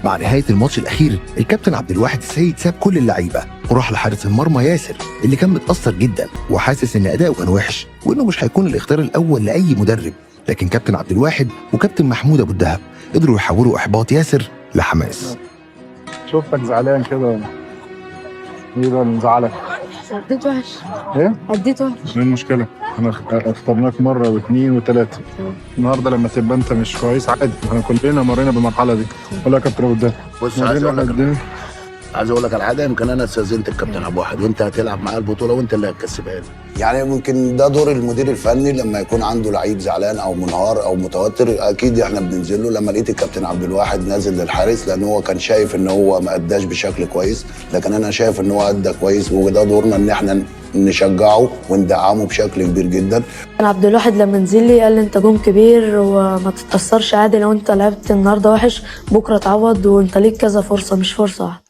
مع نهايه الماتش الاخير الكابتن عبد الواحد السيد ساب كل اللعيبه وراح لحارس المرمى ياسر اللي كان متاثر جدا وحاسس ان اداؤه كان وحش وانه مش هيكون الاختيار الاول لاي مدرب. لكن كابتن عبد الواحد وكابتن محمود ابو الدهب قدروا يحولوا احباط ياسر لحماس. شفتك زعلان كده، ايه بقى اللي مزعلك؟ اديت وحش. ايه؟ اديت وحش. ايه المشكلة؟ احنا اخترناك مرة واثنين وثلاثة. النهارده لما تبقى انت مش كويس عادي، احنا كلنا مرينا بالمرحلة دي. ولا يا كابتن ابو الدهب؟ بص عايز اقول لك على حاجه. يمكن انا استاذنت الكابتن ابو واحد وانت هتلعب معاه البطوله وانت اللي هتكسبها لي. يعني ممكن ده دور المدير الفني لما يكون عنده لعيب زعلان او منهار او متوتر، اكيد احنا بننزل له. لما لقيت الكابتن عبد الواحد نازل للحارس لان هو كان شايف ان هو ما اداش بشكل كويس، لكن انا شايف ان هو ادى كويس، وده دورنا ان احنا نشجعه وندعمه بشكل كبير جدا. عبد الواحد لما نزل لي قال لي انت جون كبير وما تتأثرش، عادي لو انت لعبت النهارده وحش بكره تعوض، وانت ليك كذا فرصه مش فرصه واحده.